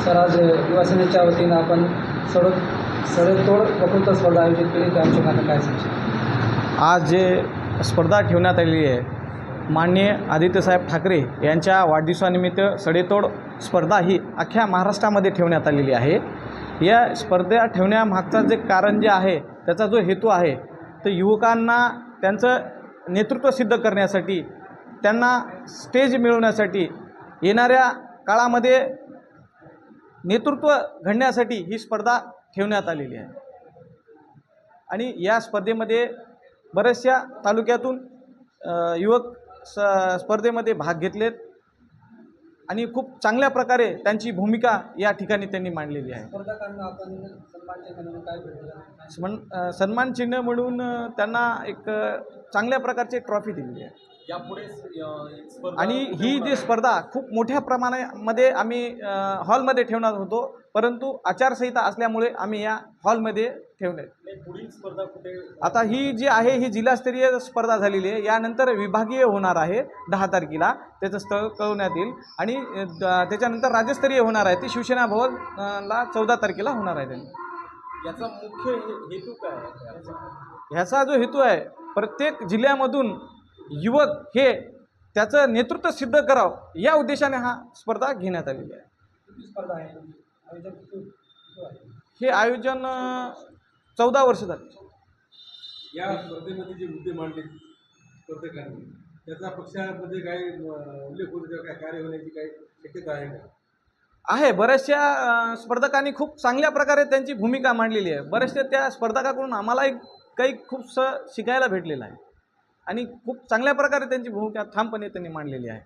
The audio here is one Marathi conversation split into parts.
सर, आज युवासेनेच्या वतीनं आपण सडेतोड वक्तृत्व स्पर्धा आयोजित केली, त्या अनुषंगाने काय सांगशील? आज जे स्पर्धा ठेवण्यात आलेली आहे, माननीय आदित्यसाहेब ठाकरे यांच्या वाढदिवसानिमित्त सडेतोड स्पर्धा ही अख्ख्या महाराष्ट्रामध्ये ठेवण्यात आलेली आहे. या स्पर्धा ठेवण्यामागचा जे कारण जे आहे, त्याचा जो हेतू आहे, तर युवकांना त्यांचं नेतृत्व सिद्ध करण्यासाठी, त्यांना स्टेज मिळवण्यासाठी, येणाऱ्या काळामध्ये नेतृत्व घडण्यासाठी ही स्पर्धा ठेवण्यात आलेली आहे. आणि या स्पर्धेमध्ये बऱ्याचशा तालुक्यातून युवक स्पर्धेमध्ये भाग घेतलेत आणि खूप चांगल्या प्रकारे त्यांची भूमिका या ठिकाणी त्यांनी मांडलेली आहे. स्पर्धकांना आपण सन्मान चिन्ह म्हणून काय भेटलं? सन्मान चिन्ह म्हणून त्यांना एक चांगल्या प्रकारची ट्रॉफी दिलेली आहे. यापुढे आणि ही जी स्पर्धा खूप मोठ्या प्रमाणामध्ये आम्ही हॉलमध्ये ठेवणार होतो, परंतु आचारसंहिता असल्यामुळे आम्ही या हॉलमध्ये ठेवले. पुढील स्पर्धा कुठे? आता ही जी आहे ही जिल्हास्तरीय स्पर्धा झालेली आहे. यानंतर विभागीय होणार आहे 10 तारखेला, त्याचं स्थळ कळवण्यात येईल. आणि त्याच्यानंतर राज्यस्तरीय होणार आहे, ती शिवसेना भवनला 14 तारखेला होणार आहे. याचा मुख्य हेतू काय आहे? ह्याचा जो हेतू आहे, प्रत्येक जिल्ह्यामधून युवक हे त्याचं नेतृत्व सिद्ध करावं, या उद्देशाने हा स्पर्धा घेण्यात आलेली आहे. किती स्पर्धा आहे? आयोजन किती आहे? हे आयोजन 14 वर्ष झाले. या स्पर्धेमध्ये जे मुद्दे मांडले स्पर्धकांनी, त्याचा पक्षामध्ये काही उल्लेख होण्याचा काय कार्य होण्याची काही शक्यता आहे का? आहे. बऱ्याचशा स्पर्धकांनी खूप चांगल्या प्रकारे त्यांची भूमिका मांडलेली आहे. बऱ्याचशा त्या स्पर्धकाकडून आम्हालाही काही खूपसं शिकायला भेटलेलं आहे आणि खूप चांगल्या प्रकारे त्यांची भूमिका ठामपणे त्यांनी मांडलेली आहे.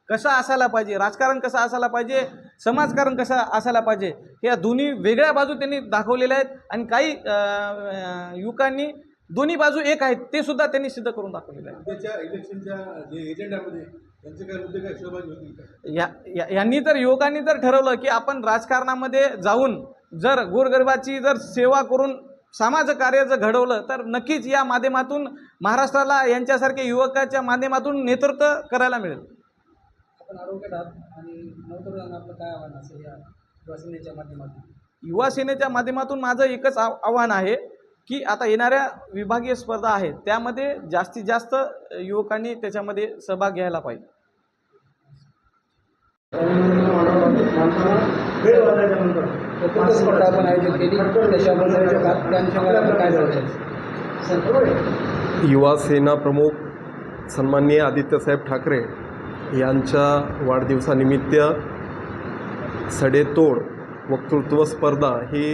कसं असायला पाहिजे, राजकारण कसं असायला पाहिजे, समाजकारण कसं असायला पाहिजे, या दोन्ही वेगळ्या बाजू त्यांनी दाखवलेल्या आहेत. आणि काही युवकांनी दोन्ही बाजू एक आहेत ते सुद्धा त्यांनी सिद्ध करून दाखवलेलं आहे. उद्याच्या इलेक्शनच्या जे एजेंडामध्ये त्यांचे काही मुद्दे काही सहभागी होतील का? यांनी तर युवकांनी जर ठरवलं की आपण राजकारणामध्ये जाऊन जर गोरगरिबाची जर सेवा करून समाजकार्य जर घडवलं, तर नक्कीच या माध्यमातून महाराष्ट्राला यांच्यासारख्या युवकाच्या माध्यमातून नेतृत्व करायला मिळेल. आपण आरोग्यात आहात आणि नवतरुणांना आपलं काय आव्हान असेल या युवासेनेच्या माध्यमातून? युवा सेनेच्या माध्यमातून माझं एकच आव्हान आहे की आता येणाऱ्या विभागीय स्पर्धा आहेत, त्यामध्ये जास्तीत जास्त युवकांनी त्याच्यामध्ये सहभाग घ्यायला पाहिजे. वक्तृत्व स्पर्धा आपण आयोजित केली, त्याच्याबद्दल त्या अनुषंगाने आपण काय सांगशील? युवा सेना प्रमुख सन्माननीय आदित्यसाहेब ठाकरे यांच्या वाढदिवसानिमित्त सडेतोड वक्तृत्व स्पर्धा ही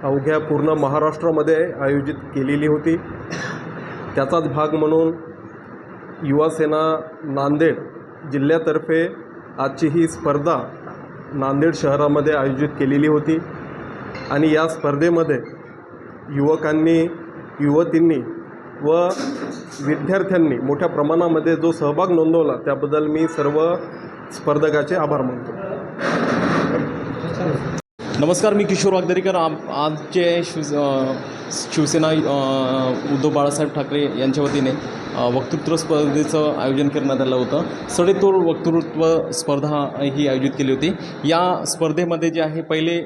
अवघ्या पूर्ण महाराष्ट्रामध्ये आयोजित केलेली होती. त्याचाच भाग म्हणून युवा सेना नांदेड जिल्ह्यातर्फे आजची ही स्पर्धा नांदेड शहरामध्ये आयोजित केलेली होती. आणि या स्पर्धेमध्ये युवकांनी, युवतींनी व विद्यार्थ्यांनी मोठ्या प्रमाणामध्ये जो सहभाग नोंदवला, त्याबद्दल मी सर्व स्पर्धकाचे आभार मानतो. नमस्कार, मी किशोर वागदरीकर. आजचे शिवसेना उद्धव बाळासाहेब ठाकरे यांच्या वतीने वक्तृत्व स्पर्धेचं आयोजन करण्यात आलं होतं. सडेतोड वक्तृत्व स्पर्धा ही आयोजित केली होती. या स्पर्धेमध्ये जे आहे पहिले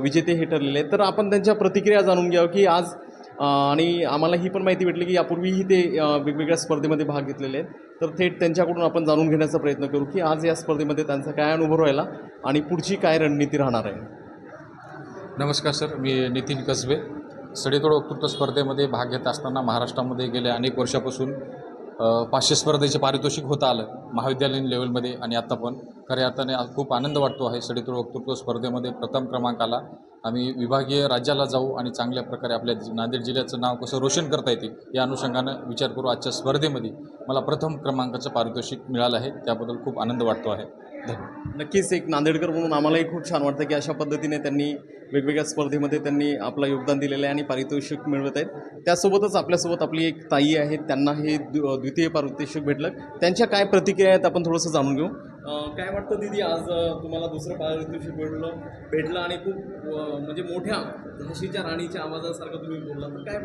विजेते हे ठरलेले आहेत, तर आपण त्यांच्या प्रतिक्रिया जाणून घ्यावं की आज आणि आम्हाला ही पण माहिती भेटली की यापूर्वीही ते वेगवेगळ्या स्पर्धेमध्ये भाग घेतलेले आहेत. तर थेट त्यांच्याकडून आपण जाणून घेण्याचा प्रयत्न करू की आज या स्पर्धेमध्ये त्यांचा काय अनुभव राहिला आणि पुढची काय रणनीती राहणार आहे. नमस्कार सर, मी नितीन कसबे. सडेतोड वक्तृत्व स्पर्धेमध्ये भाग घेत असताना महाराष्ट्रामध्ये गेल्या अनेक वर्षापासून 500 स्पर्धेचे पारितोषिक होतं आलं महाविद्यालयीन लेवलमध्ये. आणि आता पण खऱ्या अर्थाने खूप आनंद वाटतो आहे. सडेतोड वक्तृत्व स्पर्धेमध्ये प्रथम क्रमांकाला आम्ही विभागीय राज्याला जाऊ आणि चांगल्या प्रकारे आपल्या नांदेड जिल्ह्याचं नाव कसं रोशन करता येतील या अनुषंगानं विचार करू. आजच्या स्पर्धेमध्ये मला प्रथम क्रमांकाचं पारितोषिक मिळालं आहे, त्याबद्दल खूप आनंद वाटतो आहे. धन्यवाद. नक्कीच एक नांदेडकर म्हणून आम्हालाही खूप छान वाटतं की अशा पद्धतीने त्यांनी वेगवेगळ्या स्पर्धेमध्ये त्यांनी आपलं योगदान दिलेलं आहे आणि पारितोषिक मिळवत आहेत. त्यासोबतच आपल्यासोबत आपली एक ताई आहे, त्यांना हे द्वितीय पारितोषिक भेटलं. त्यांच्या काय प्रतिक्रिया आहेत आपण थोडंसं जाणून घेऊ. काय वाटतं दीदी, आज तुम्हाला दुसरं पारितोषिक भेटलं आणि खूप म्हणजे मोठ्या झाशीच्या राणीच्या आवाजासारखं तुम्ही बोलला, तर काय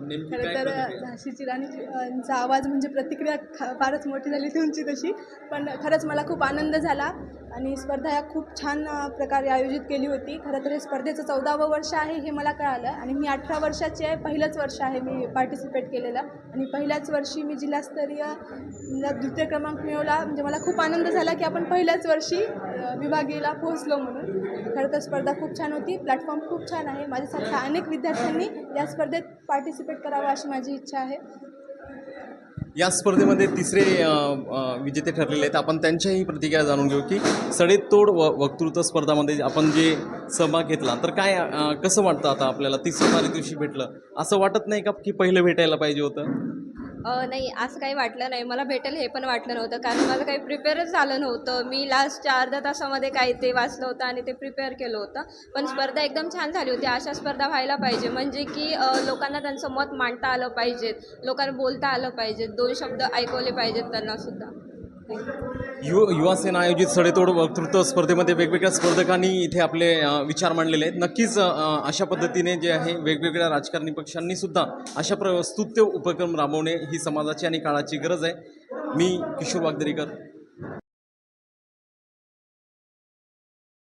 नेमकी खरं काय तर प्रतिक्रिया? झाशीची राणीचा आवाज म्हणजे प्रतिक्रिया फारच मोठी झाली तुमची तशी, पण खरंच मला खूप आनंद झाला आणि स्पर्धा या खूप छान प्रकारे आयोजित केली होती. खरं तर हे स्पर्धेचं 14वं वर्ष आहे हे मला कळालं आणि मी 18 वर्षाची आहे. पहिलंच वर्ष आहे मी पार्टिसिपेट केलेलं आणि पहिल्याच वर्षी मी जिल्हास्तरीय द्वितीय क्रमांक मिळवला. म्हणजे मला खूप आनंद झाला की आपण पहिल्याच वर्षी विभागीयला पोहोचलो म्हणून. खरं तर स्पर्धा खूप छान होती, प्लॅटफॉर्म खूप छान आहे. माझ्यासारख्या अनेक विद्यार्थ्यांनी या स्पर्धेत पार्टिसिपेट करावं अशी माझी इच्छा आहे. या स्पर्धेमध्ये तिसरे विजेते ठरलेले आहेत. आपण त्यांच्याही प्रतिक्रिया जाणून घेऊ की सडेतोड वक्तृत्व स्पर्धामध्ये आपण जे सहभाग घेतला, तर काय कसं वाटतं आता आपल्याला तिसरं पारितोषिक भेटलं? असं वाटत नाही का की पहिलं भेटायला पाहिजे होतं? नाही, असं काही वाटलं नाही. मला भेटेल हे पण वाटलं नव्हतं, कारण माझं काही प्रिपेअरच झालं नव्हतं. मी लास्टच्या अर्ध्या तासामध्ये काही ते वाचलं होतं आणि ते प्रिपेअर केलं होतं. पण स्पर्धा एकदम छान झाली होती. अशा स्पर्धा व्हायला पाहिजे, म्हणजे की लोकांना त्यांचं मत मांडता आलं पाहिजेत, लोकांना बोलता आलं पाहिजेत, 2 शब्द ऐकवले पाहिजेत त्यांनासुद्धा. युवा सेना आयोजित सडेतोड वक्तृत्व स्पर्धेमध्ये वेगवेगळ्या स्पर्धकांनी इथे आपले विचार मांडलेले आहेत. नक्कीच अशा पद्धतीने जे आहे वेगवेगळ्या राजकारणी पक्षांनी सुद्धा अशा स्तुत्य उपक्रम राबवणे ही समाजाची आणि काळाची गरज आहे. मी किशोर वागदरीकर,